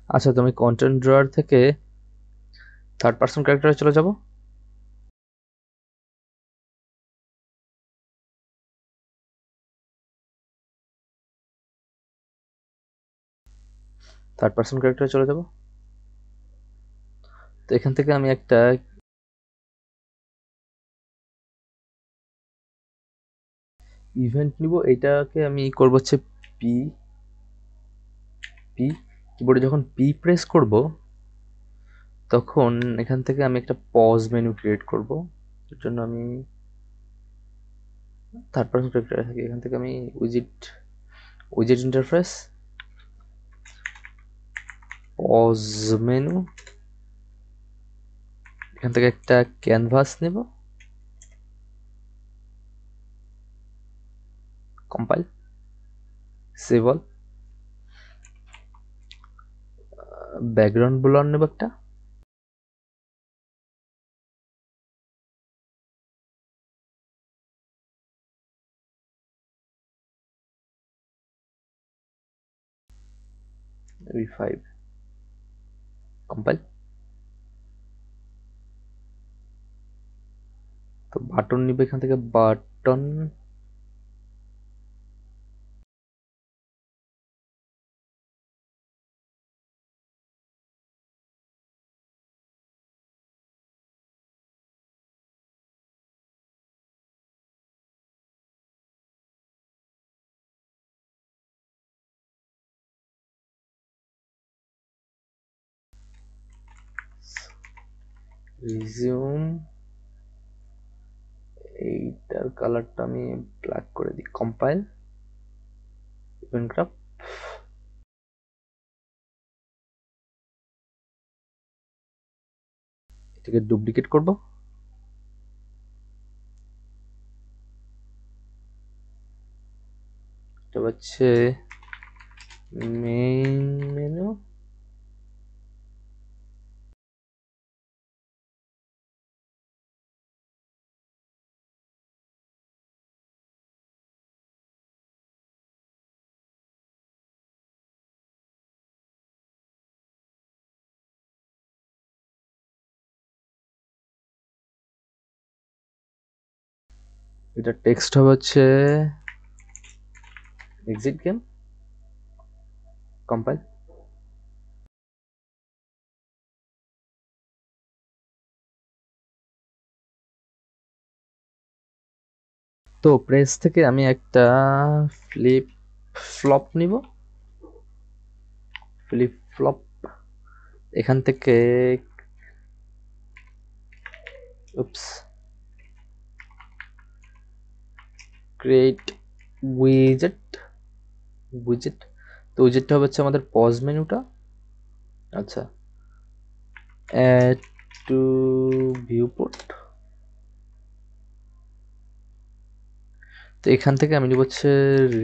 আচ্ছা, তুমি content drawer থেকে থার্ড পার্সন ক্যারেক্টারে চলে যাবো। থার্ড পার্সন ক্যারেক্টারে চলে যাব। তো এখান থেকে আমি একটা ইভেন্ট নিব, এইটাকে আমি করব হচ্ছে পি পি। কিবোর্ডে যখন পি প্রেস করব তখন এখান থেকে আমি একটা পজ মেনু ক্রিয়েট করব। এর জন্য আমি থার্ড পার্সন ক্যারেক্টারে থাকি, এখান থেকে আমি উইজেট উইজেট ইন্টারফেস পজ মেনু, এখান থেকে একটা ক্যানভাস নেব, compile, save all, background blur নেব একটা, V5, কম্পাইল। তো বাটন নিব, এখান থেকে বাটন, রিজিউম, এইটার কালারটা আমি ব্ল্যাক করে দিই, কম্পাইল, ইভেন্ট গ্রাফ। এটাকে ডুপ্লিকেট করব, এটা হচ্ছে মেইন মেনু, এটা টেক্সট হবে হচ্ছে এক্সিট গেম, কম্পাইল। তো প্রেস থেকে আমি একটা ফ্লিপ ফ্লপ নিব, ফ্লিপ ফ্লপ, এখান থেকে উপস ক্রিয়েট উইজেট, উইজেট। তো উইজেটটা হচ্ছে আমাদের পজ মেনুটা। আচ্ছা, অ্যাড টু ভিউপোর্ট। তো এখান থেকে আমি নিব হচ্ছে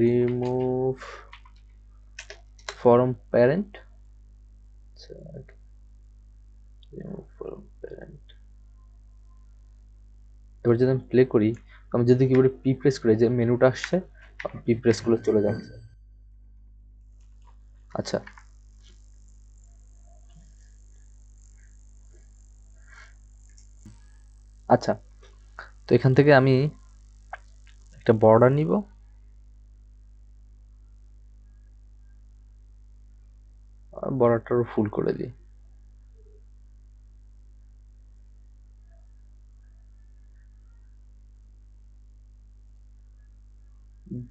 রিমুভ ফরম প্যারেন্ট, আচ্ছা রিমুভ ফরম প্যারেন্ট। এবার যদি আমি প্লে করি, আমি যদি কিবোর্ডে পি প্রেস করি, যে মেনুটা আসছে, পি প্রেস করলে চলে যাচ্ছে। আচ্ছা, আচ্ছা, তো এখান থেকে আমি একটা বর্ডার নিব, বর্ডারটারও ফুল করে দিই।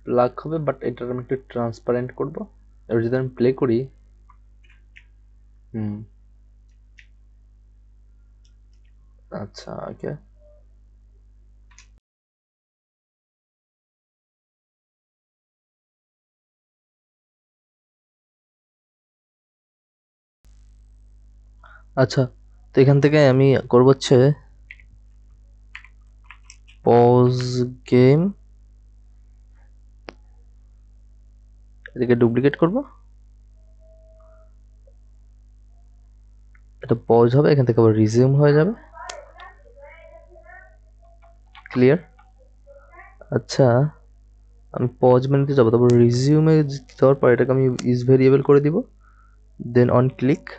ব্ল্যাক হবে, বাট এটার আমি একটু ট্রান্সপারেন্ট করব। এবার যদি আমি প্লে করি, আচ্ছা ওকে। আচ্ছা, তো এখান থেকে আমি করব হচ্ছে পজ গেম, এদিকে ডুপ্লিকেট করব, এটা পজ হবে, এখান থেকে আবার রিজিউম হয়ে যাবে, ক্লিয়ার। আচ্ছা, আমি পজ মেনুতে যাবো, তারপর রিজিউমে যাওয়ার পর এটাকে আমি ইজ ভেরিয়েবল করে দিব, then on click.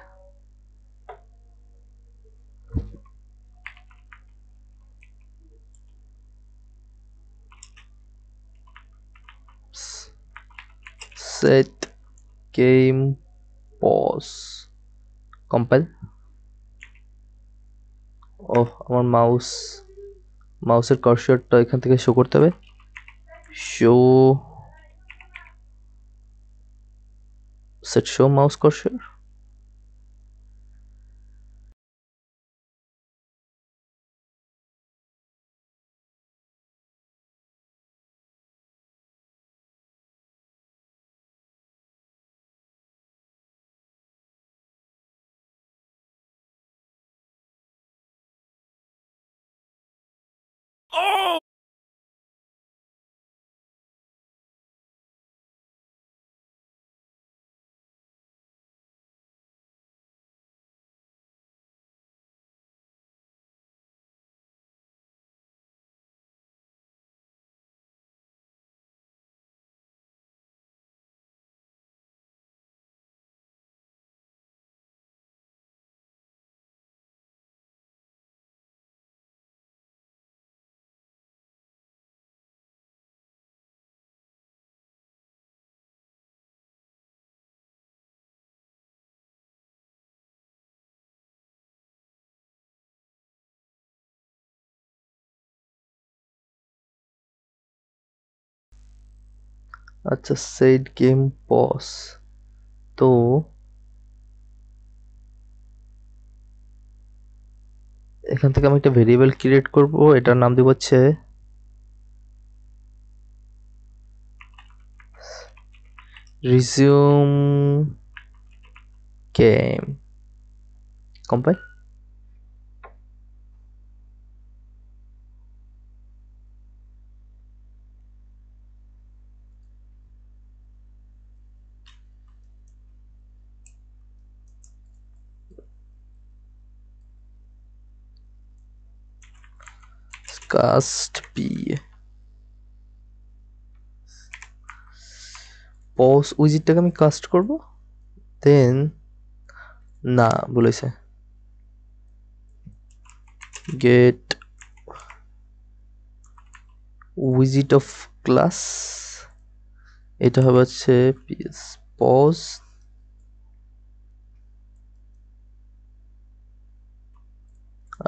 Set game pause, compile. আমার মাউসের কার্সারটা এখান থেকে শো করতে হবে। Show set show mouse cursor. আচ্ছা, সেট গেম পজ। তো এখান থেকে আমি একটা ভেরিয়েবল ক্রিয়েট করব, এটার নাম দেব হচ্ছে resume game, compile. cast p pause উইজিটটাকে আমি কাস্ট করব, দেন না বলেছে get widget of class, এটা হবে হচ্ছে পজ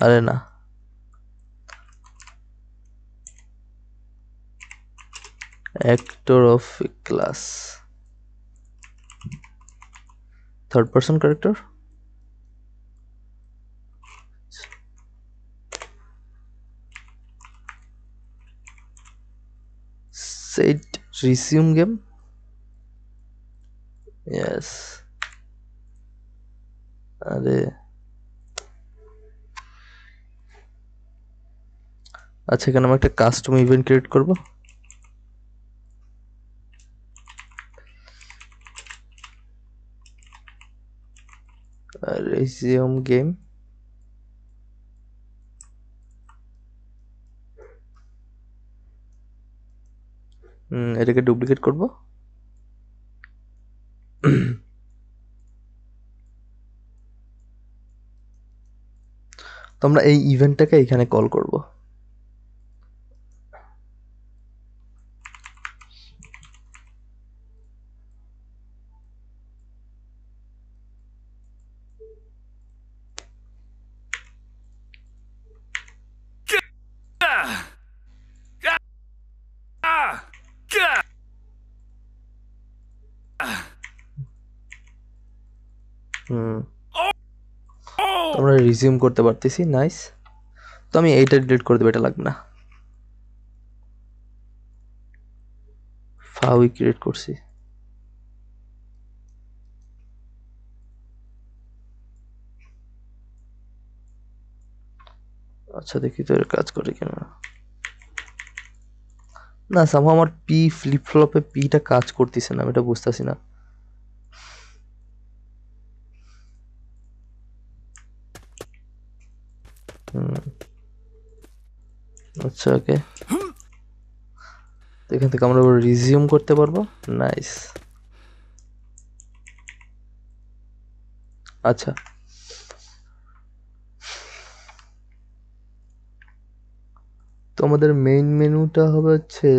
আরে না actor of a class, third person character. Set resume game, yes. আরে আচ্ছা, এখানে আমি একটা কাস্টম ইভেন্ট ক্রিয়েট করব। resume game, এটাকে ডুপ্লিকেট করব। তো আমরা এই ইভেন্টটাকে এখানে কল করব। আমরা রিজিউম করতে পারতেছি, নাইস। তো আমি এইটা ডিলিট করে দেবো, এটা লাগবে না। ফাউই ক্রিয়েট করছি। আচ্ছা দেখি তো এর কাজ করে কিনা। না, সামহাও আমার পি ফ্লিপ ফ্লপে পিটা কাজ করতেছে না, আমি এটা বুঝতেছি না। আচ্ছা ওকে, এখান থেকে আমরা রিজিউম করতে পারবো, নাইস। আচ্ছা, তো আমাদের মেইন মেনুটা হবে হচ্ছে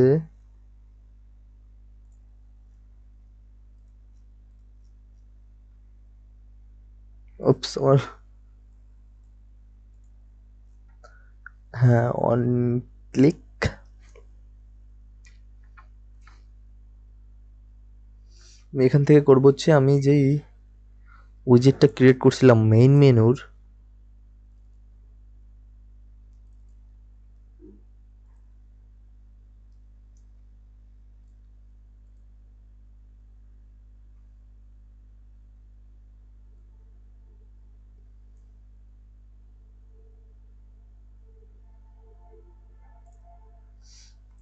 আমার, হ্যাঁ, অন ক্লিক। আমি এখান থেকে করবো হচ্ছে আমি যেই উইজেটটা ক্রিয়েট করছিলাম মেইন মেনুর,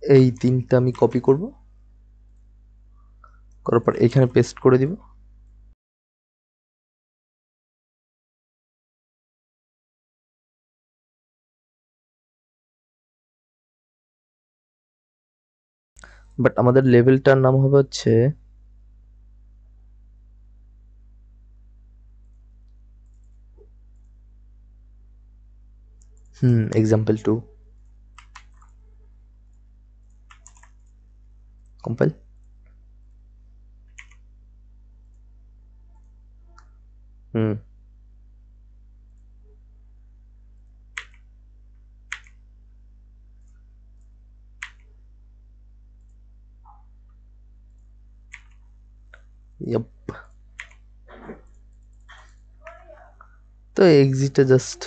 এই তিনটা আমি কপি করব, করার পর এখানে পেস্ট করে দিব। বাট আমাদের লেভেলটার নাম হবে হচ্ছে এক্সাম্পল 2, কম্পাইল। হুম, ইয়াপ। তো এক্সিটে জাস্ট